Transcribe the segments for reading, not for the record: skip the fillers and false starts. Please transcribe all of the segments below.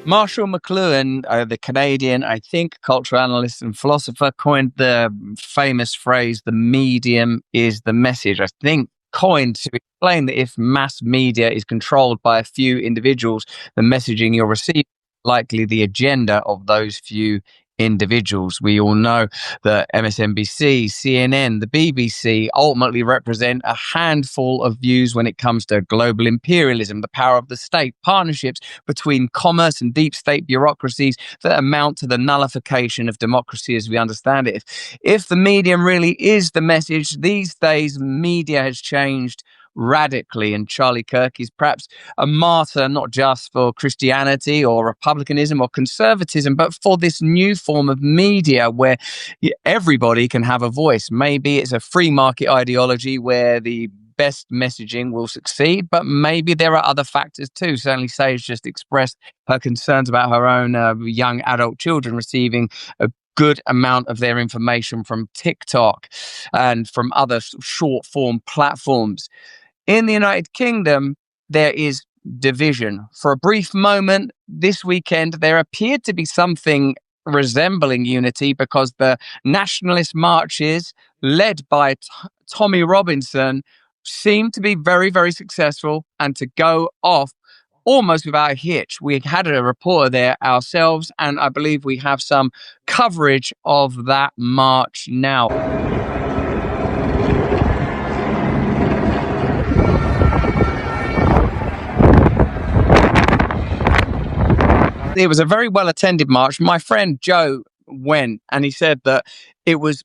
Marshall McLuhan, the Canadian, I think, cultural analyst and philosopher, coined the famous phrase, the medium is the message. I think coined to explain that if mass media is controlled by a few individuals, the messaging you'll receive likely the agenda of those few individuals. We all know that MSNBC, CNN, the BBC ultimately represent a handful of views when it comes to global imperialism, the power of the state, partnerships between commerce and deep state bureaucracies that amount to the nullification of democracy as we understand it. If the medium really is the message, these days media has changed radically, and Charlie Kirk is perhaps a martyr not just for Christianity or republicanism or conservatism, but for this new form of media where everybody can have a voice. Maybe it's a free market ideology where the best messaging will succeed, but maybe there are other factors too. Certainly Sage just expressed her concerns about her own young adult children receiving a good amount of their information from TikTok and from other short form platforms. In the United Kingdom, there is division. For a brief moment this weekend, there appeared to be something resembling unity because the nationalist marches led by Tommy Robinson seemed to be very, very successful and to go off almost without a hitch. We had a reporter there ourselves, and I believe we have some coverage of that march now. It was a very well attended march. My friend Joe went and he said that it was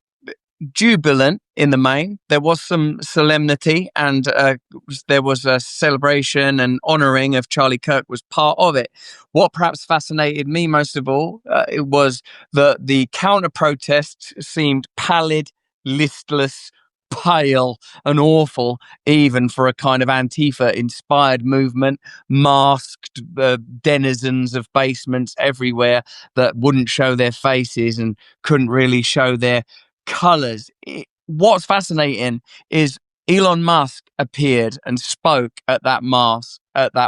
jubilant in the main. There was some solemnity and there was a celebration and honouring of Charlie Kirk was part of it. What perhaps fascinated me most of all, it was that the counter protests seemed pallid, listless, pale and awful, even for a kind of Antifa-inspired movement, masked denizens of basements everywhere that wouldn't show their faces and couldn't really show their colours. What's fascinating is Elon Musk appeared and spoke at that march, but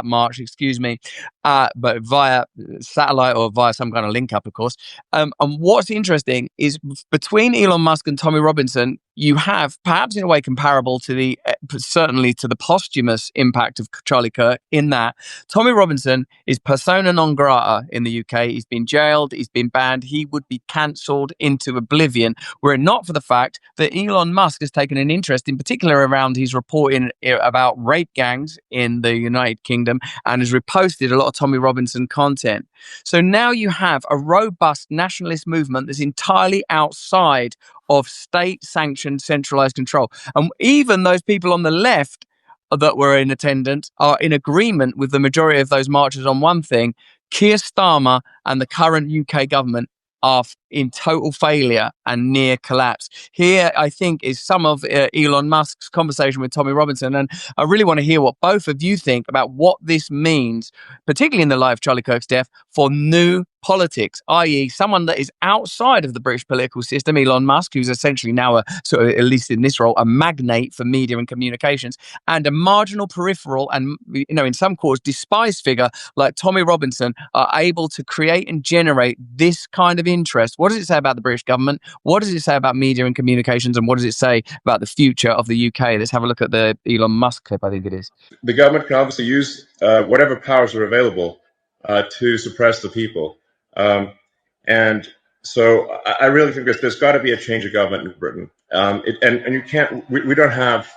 via satellite or via some kind of link up, of course. And what's interesting is between Elon Musk and Tommy Robinson, you have perhaps in a way comparable to the certainly to the posthumous impact of Charlie Kirk in that Tommy Robinson is persona non grata in the UK. He's been jailed, he's been banned, he would be cancelled into oblivion were it not for the fact that Elon Musk has taken an interest in particular around his reporting about rape gangs in the United Kingdom and has reposted a lot of Tommy Robinson content. So now you have a robust nationalist movement that's entirely outside of state-sanctioned centralized control. And even those people on the left that were in attendance are in agreement with the majority of those marchers on one thing: Keir Starmer and the current UK government are in total failure and near collapse. Here, I think, is some of Elon Musk's conversation with Tommy Robinson. And I really want to hear what both of you think about what this means, particularly in the light of Charlie Kirk's death, for new politics, i.e. someone that is outside of the British political system, Elon Musk, who's essentially now, sort of, at least in this role, a magnate for media and communications, and a marginal peripheral and, in some quarters, despised figure like Tommy Robinson are able to create and generate this kind of interest. What does it say about the British government? What does it say about media and communications? And what does it say about the future of the UK? Let's have a look at the Elon Musk clip, I think it is. The government can obviously use whatever powers are available to suppress the people. And so I really think there's got to be a change of government in Britain. And you can't, we don't have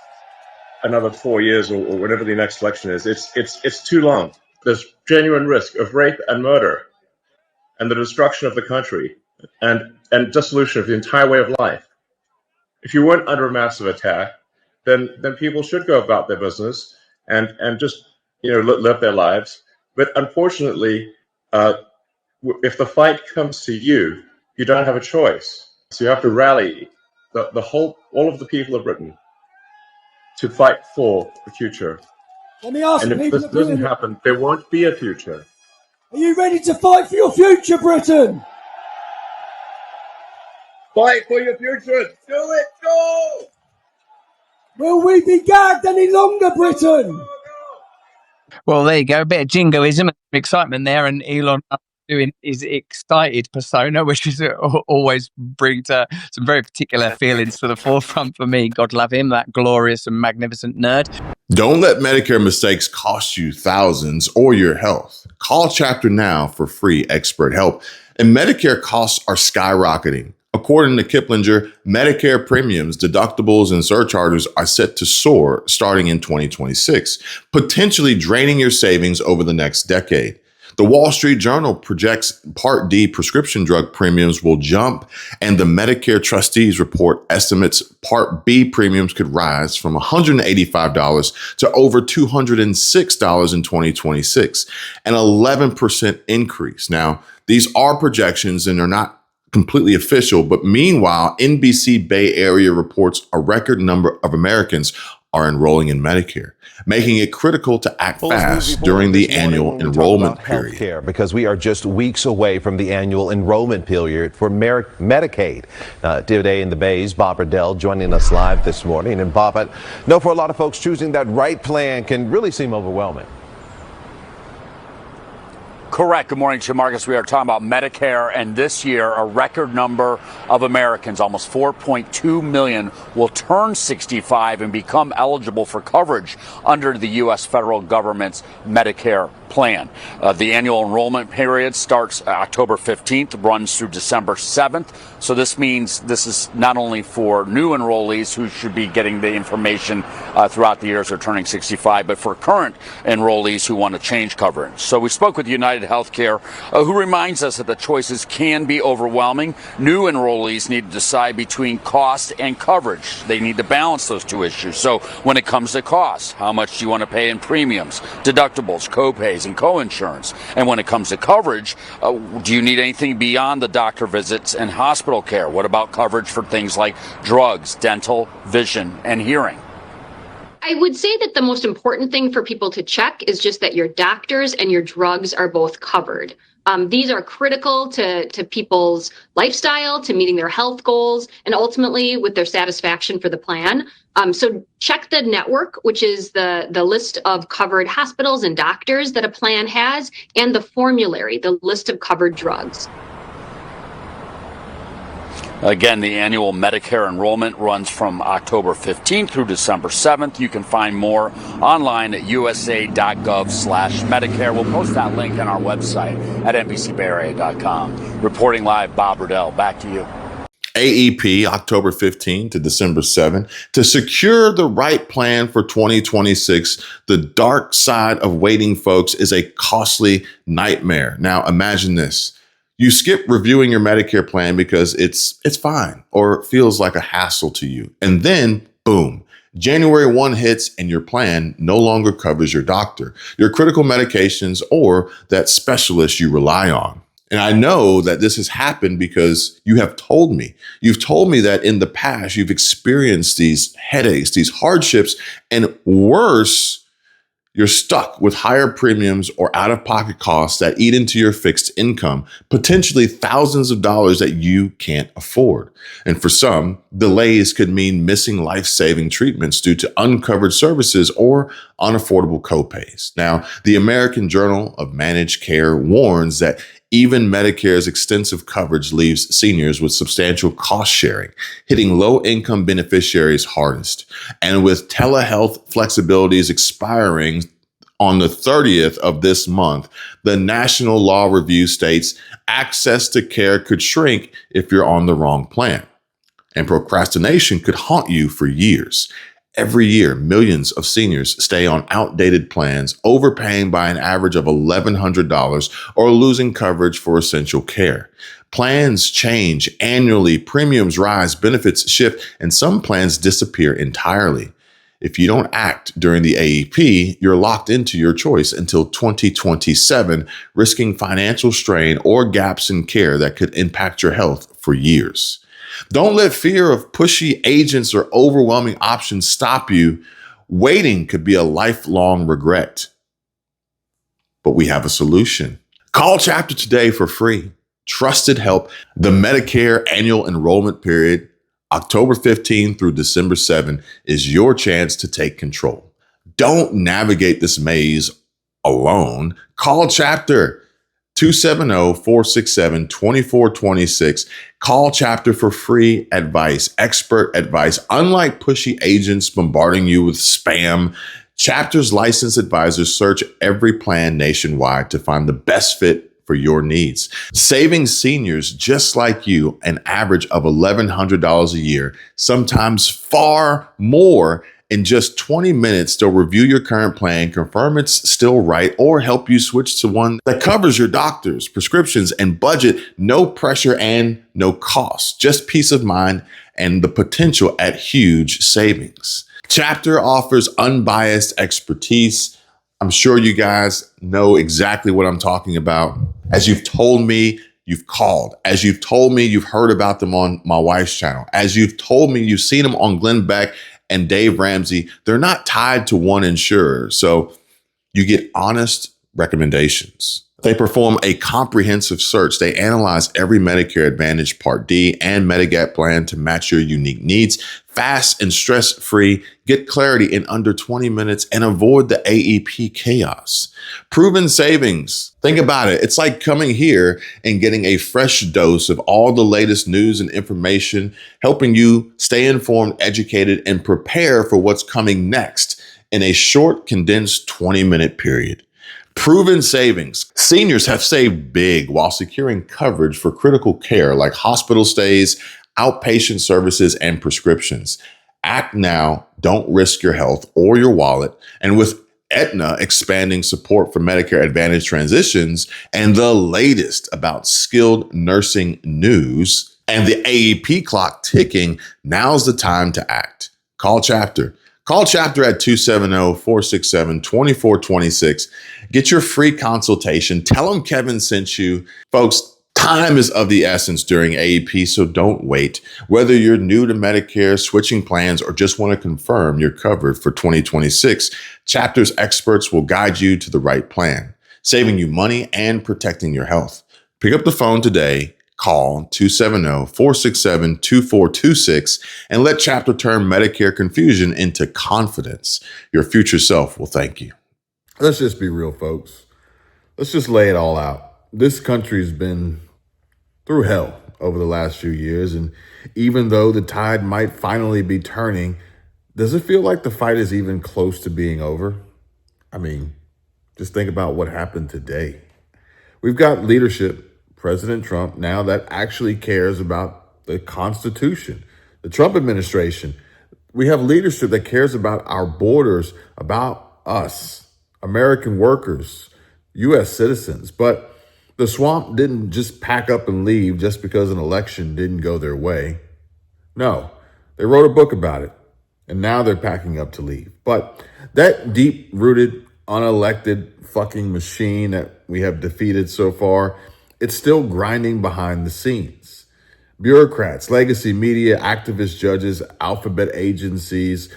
another 4 years or whatever the next election is. It's too long. There's genuine risk of rape and murder and the destruction of the country and dissolution of the entire way of life. If you weren't under a massive attack, then people should go about their business and just live their lives. But unfortunately, if the fight comes to you, you don't have a choice. So you have to rally all of the people of Britain to fight for the future. Let me ask and if this doesn't happen, there won't be a future. Are you ready to fight for your future, Britain? Fight for your future. Do it. Go. Will we be gagged any longer, Britain? Well, there you go. A bit of jingoism and excitement there. And Elon doing his excited persona, which is always brings some very particular feelings to the forefront for me. God love him, that glorious and magnificent nerd. Don't let Medicare mistakes cost you thousands or your health. Call Chapter now for free expert help. And Medicare costs are skyrocketing. According to Kiplinger, Medicare premiums, deductibles, and surcharges are set to soar starting in 2026, potentially draining your savings over the next decade. The Wall Street Journal projects Part D prescription drug premiums will jump, and the Medicare trustees report estimates Part B premiums could rise from $185 to over $206 in 2026, an 11% increase. Now, these are projections and are not completely official, but meanwhile, NBC Bay Area reports a record number of Americans are enrolling in Medicare, making it critical to act fast during the annual enrollment period. Because we are just weeks away from the annual enrollment period for Medicaid. Today in the Bays, Bob Riddell joining us live this morning. And Bob, I know for a lot of folks, choosing that right plan can really seem overwhelming. Correct. Good morning, Jim Marcus. We are talking about Medicare, and this year a record number of Americans, almost 4.2 million, will turn 65 and become eligible for coverage under the U.S. federal government's Medicare plan. The annual enrollment period starts October 15th, runs through December 7th. So this means this is not only for new enrollees who should be getting the information throughout the years they're turning 65, but for current enrollees who want to change coverage. So we spoke with United Healthcare, who reminds us that the choices can be overwhelming. New enrollees need to decide between cost and coverage. They need to balance those two issues. So when it comes to cost, how much do you want to pay in premiums, deductibles, copays, and coinsurance? And when it comes to coverage, do you need anything beyond the doctor visits and hospital care? What about coverage for things like drugs, dental, vision, and hearing? I would say that the most important thing for people to check is just that your doctors and your drugs are both covered. These are critical to people's lifestyle, to meeting their health goals, and ultimately with their satisfaction for the plan. So check the network, which is the list of covered hospitals and doctors that a plan has, and the formulary, the list of covered drugs. Again, the annual Medicare enrollment runs from October 15th through December 7th. You can find more online at usa.gov/Medicare. We'll post that link on our website at NBCBayArea.com. Reporting live, Bob Riddell. Back to you. AEP, October 15 to December 7. To secure the right plan for 2026, the dark side of waiting, folks, is a costly nightmare. Now, imagine this. You skip reviewing your Medicare plan because it's fine or it feels like a hassle to you. And then, boom, January 1 hits and your plan no longer covers your doctor, your critical medications, or that specialist you rely on. And I know that this has happened because you have told me. You've told me that in the past you've experienced these headaches, these hardships, and worse, you're stuck with higher premiums or out-of-pocket costs that eat into your fixed income, potentially thousands of dollars that you can't afford. And for some, delays could mean missing life-saving treatments due to uncovered services or unaffordable copays. Now, the American Journal of Managed Care warns that even Medicare's extensive coverage leaves seniors with substantial cost sharing, hitting low-income beneficiaries hardest. And with telehealth flexibilities expiring on the 30th of this month, the National Law Review states access to care could shrink if you're on the wrong plan. And procrastination could haunt you for years. Every year, millions of seniors stay on outdated plans, overpaying by an average of $1,100 or losing coverage for essential care. Plans change annually, premiums rise, benefits shift, and some plans disappear entirely. If you don't act during the AEP, you're locked into your choice until 2027, risking financial strain or gaps in care that could impact your health for years. Don't let fear of pushy agents or overwhelming options stop you. Waiting could be a lifelong regret. But we have a solution. Call Chapter today for free. Trusted help. The Medicare annual enrollment period, October 15 through December 7, is your chance to take control. Don't navigate this maze alone. Call Chapter 270-467-2426. Call Chapter for free advice, expert advice. Unlike pushy agents bombarding you with spam, Chapter's licensed advisors search every plan nationwide to find the best fit for your needs, saving seniors just like you an average of $1,100 a year, sometimes far more. In just 20 minutes, they'll review your current plan, confirm it's still right, or help you switch to one that covers your doctors, prescriptions, and budget. No pressure and no cost, just peace of mind and the potential at huge savings. Chapter offers unbiased expertise. I'm sure you guys know exactly what I'm talking about. As you've told me, you've called. As you've told me, you've heard about them on my wife's channel. As you've told me, you've seen them on Glenn Beck and Dave Ramsey. They're not tied to one insurer, so you get honest recommendations. They perform a comprehensive search. They analyze every Medicare Advantage Part D and Medigap plan to match your unique needs. Fast and stress-free, get clarity in under 20 minutes and avoid the AEP chaos. Proven savings. Think about it. It's like coming here and getting a fresh dose of all the latest news and information, helping you stay informed, educated, and prepare for what's coming next in a short, condensed 20-minute period. Proven savings. Seniors have saved big while securing coverage for critical care like hospital stays, outpatient services, and prescriptions. Act now. Don't risk your health or your wallet. And with Aetna expanding support for Medicare Advantage transitions and the latest about skilled nursing news and the AEP clock ticking, now's the time to act. Call Chapter. Call Chapter at 270-467-2426. Get your free consultation. Tell them Kevin sent you. Folks, time is of the essence during AEP, so don't wait. Whether you're new to Medicare, switching plans, or just want to confirm you're covered for 2026, Chapter's experts will guide you to the right plan, saving you money and protecting your health. Pick up the phone today. Call 270-467-2426 and let Chapter turn Medicare confusion into confidence. Your future self will thank you. Let's just be real, folks. Let's just lay it all out. This country's been through hell over the last few years, and even though the tide might finally be turning, does it feel like the fight is even close to being over? I mean, just think about what happened today. We've got leadership, President Trump, now that actually cares about the Constitution. The Trump administration, we have leadership that cares about our borders, about us, American workers, U.S. citizens. But the swamp didn't just pack up and leave just because an election didn't go their way. No, they wrote a book about it, and now they're packing up to leave. But that deep-rooted, unelected fucking machine that we have defeated so far, it's still grinding behind the scenes. Bureaucrats, legacy media, activist judges, alphabet agencies,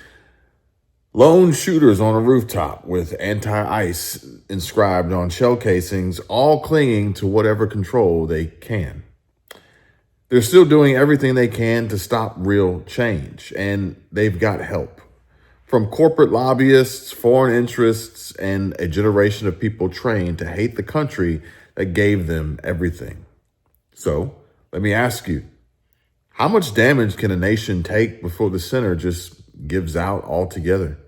lone shooters on a rooftop with anti-ICE inscribed on shell casings, all clinging to whatever control they can. They're still doing everything they can to stop real change, and they've got help from corporate lobbyists, foreign interests, and a generation of people trained to hate the country that gave them everything. So let me ask you, how much damage can a nation take before the center just gives out altogether?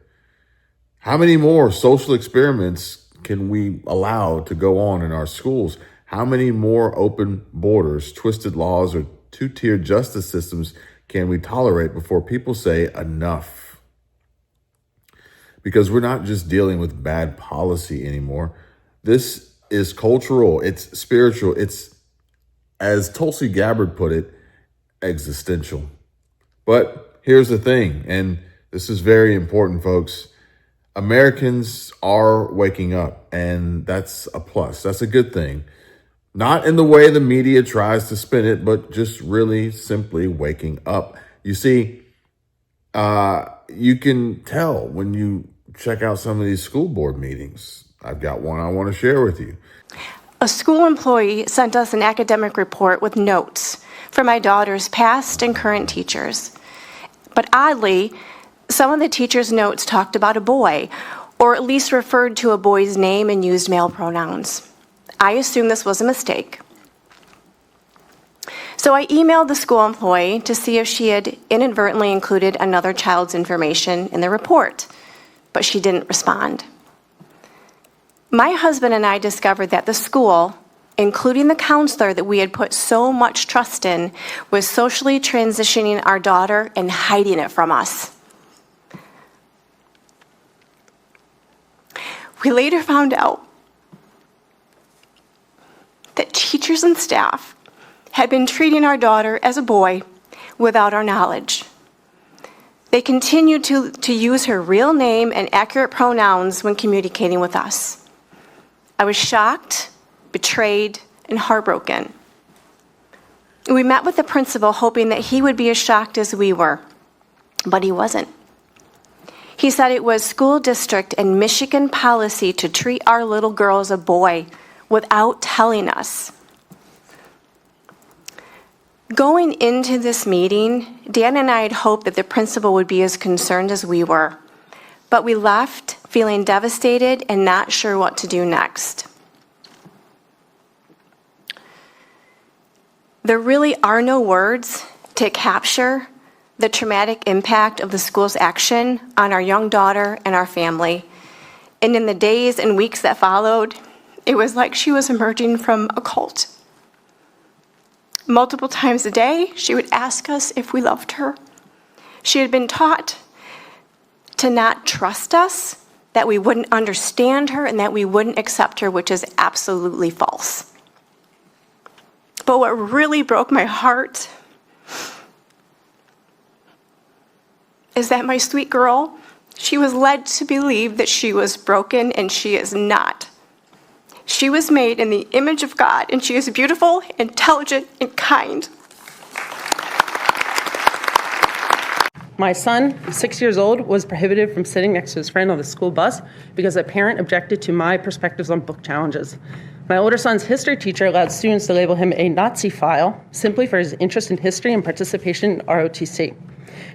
How many more social experiments can we allow to go on in our schools? How many more open borders, twisted laws, or two-tier justice systems can we tolerate before people say enough? Because we're not just dealing with bad policy anymore. This is cultural, it's spiritual, it's, as Tulsi Gabbard put it, existential. But here's the thing, and this is very important, folks. Americans are waking up, and that's a plus. That's a good thing. Not in the way the media tries to spin it, but just really simply waking up. You see, you can tell when you check out some of these school board meetings. I've got one I want to share with you. A school employee sent us an academic report with notes for my daughter's past and current teachers. But oddly, some of the teachers' notes talked about a boy, or at least referred to a boy's name and used male pronouns. I assumed this was a mistake. So I emailed the school employee to see if she had inadvertently included another child's information in the report, but she didn't respond. My husband and I discovered that the school, including the counselor that we had put so much trust in, was socially transitioning our daughter and hiding it from us. We later found out that teachers and staff had been treating our daughter as a boy without our knowledge. They continued to use her real name and accurate pronouns when communicating with us. I was shocked, betrayed, and heartbroken. We met with the principal hoping that he would be as shocked as we were, but he wasn't. He said it was school district and Michigan policy to treat our little girl as a boy without telling us. Going into this meeting, Dan and I had hoped that the principal would be as concerned as we were, but we left feeling devastated and not sure what to do next. There really are no words to capture the traumatic impact of the school's action on our young daughter and our family. And in the days and weeks that followed, it was like she was emerging from a cult. Multiple times a day, she would ask us if we loved her. She had been taught to not trust us, that we wouldn't understand her, and that we wouldn't accept her, which is absolutely false. But what really broke my heart is that my sweet girl, she was led to believe that she was broken, and she is not. She was made in the image of God, and she is beautiful, intelligent, and kind. My son, 6 years old, was prohibited from sitting next to his friend on the school bus because a parent objected to my perspectives on book challenges. My older son's history teacher allowed students to label him a Nazi file simply for his interest in history and participation in ROTC.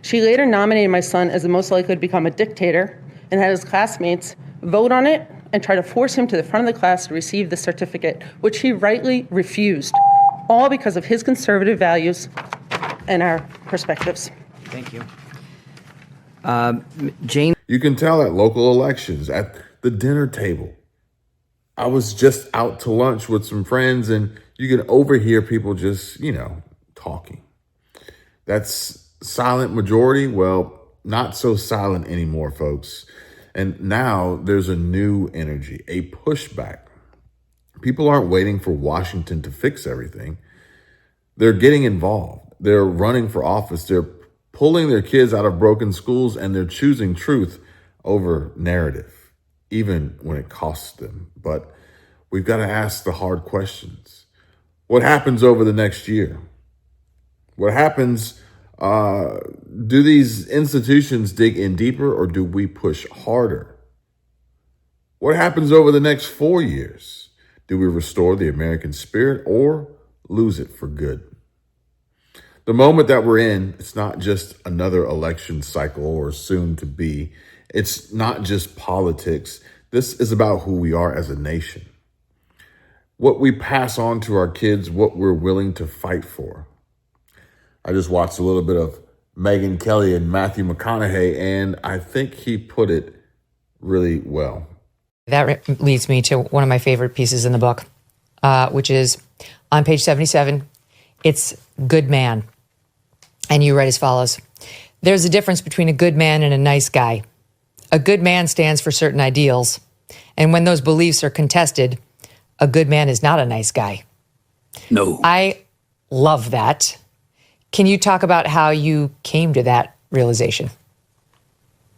She later nominated my son as the most likely to become a dictator and had his classmates vote on it and try to force him to the front of the class to receive the certificate, which he rightly refused, all because of his conservative values and our perspectives. Thank you. Jane? You can tell at local elections, at the dinner table. I was just out to lunch with some friends, and you can overhear people just, talking. That's silent majority. Well, not so silent anymore, folks. And now there's a new energy, a pushback. People aren't waiting for Washington to fix everything. They're getting involved. They're running for office. They're pulling their kids out of broken schools, and they're choosing truth over narrative, even when it costs them. But we've got to ask the hard questions. What happens over the next year? What happens? Do these institutions dig in deeper, or do we push harder? What happens over the next 4 years? Do we restore the American spirit or lose it for good? The moment that we're in, it's not just another election cycle or soon to be. It's not just politics. This is about who we are as a nation. What we pass on to our kids, what we're willing to fight for. I just watched a little bit of Megyn Kelly and Matthew McConaughey, and I think he put it really well. That leads me to one of my favorite pieces in the book, which is on page 77. It's good man. And you write as follows. There's a difference between a good man and a nice guy. A good man stands for certain ideals. And when those beliefs are contested, a good man is not a nice guy. No. I love that. Can you talk about how you came to that realization?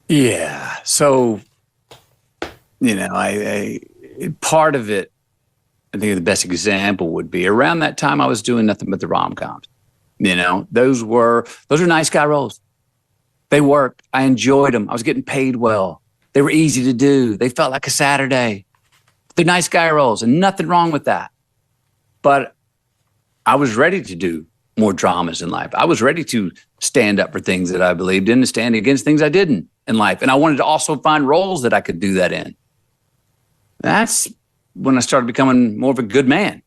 Yeah. So, I part of it, I think the best example would be around that time I was doing nothing but the rom-coms. Those were nice guy roles. They worked. I enjoyed them. I was getting paid well. They were easy to do. They felt like a Saturday. They're nice guy roles, and nothing wrong with that. But I was ready to do more dramas in life. I was ready to stand up for things that I believed in and stand against things I didn't in life. And I wanted to also find roles that I could do that in. That's when I started becoming more of a good man.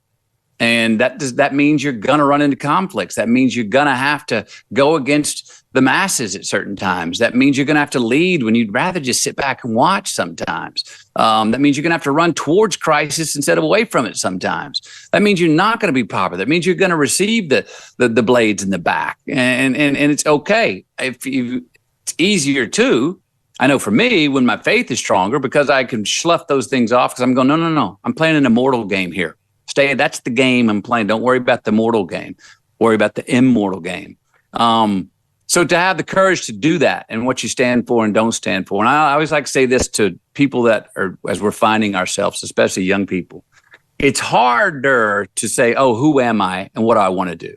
And that means you're going to run into conflicts. That means you're going to have to go against the masses at certain times. That means you're going to have to lead when you'd rather just sit back and watch sometimes. That means you're going to have to run towards crisis instead of away from it sometimes. That means you're not going to be popular. That means you're going to receive the blades in the back. And it's okay. It's easier too. I know for me, when my faith is stronger, because I can slough those things off because I'm going, no. I'm playing an immortal game here. That's the game I'm playing. Don't worry about the mortal game. Worry about the immortal game. So to have the courage to do that and what you stand for and don't stand for. And I always like to say this to people that are, as we're finding ourselves, especially young people, it's harder to say, oh, who am I and what do I want to do?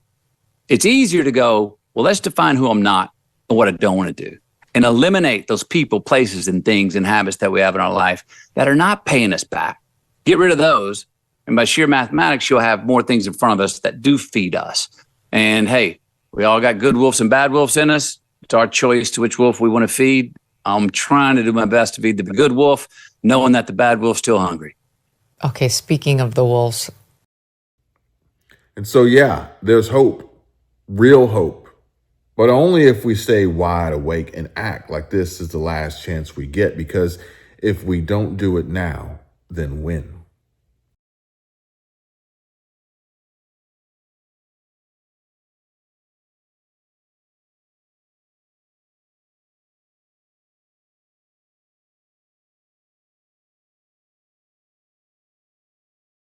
It's easier to go, well, let's define who I'm not and what I don't want to do, and eliminate those people, places, and things and habits that we have in our life that are not paying us back. Get rid of those. And by sheer mathematics, you'll have more things in front of us that do feed us. And hey, we all got good wolves and bad wolves in us. It's our choice to which wolf we want to feed. I'm trying to do my best to feed the good wolf, knowing that the bad wolf's still hungry. Okay, speaking of the wolves. And so, yeah, there's hope, real hope, but only if we stay wide awake and act like this is the last chance we get, because if we don't do it now, then when?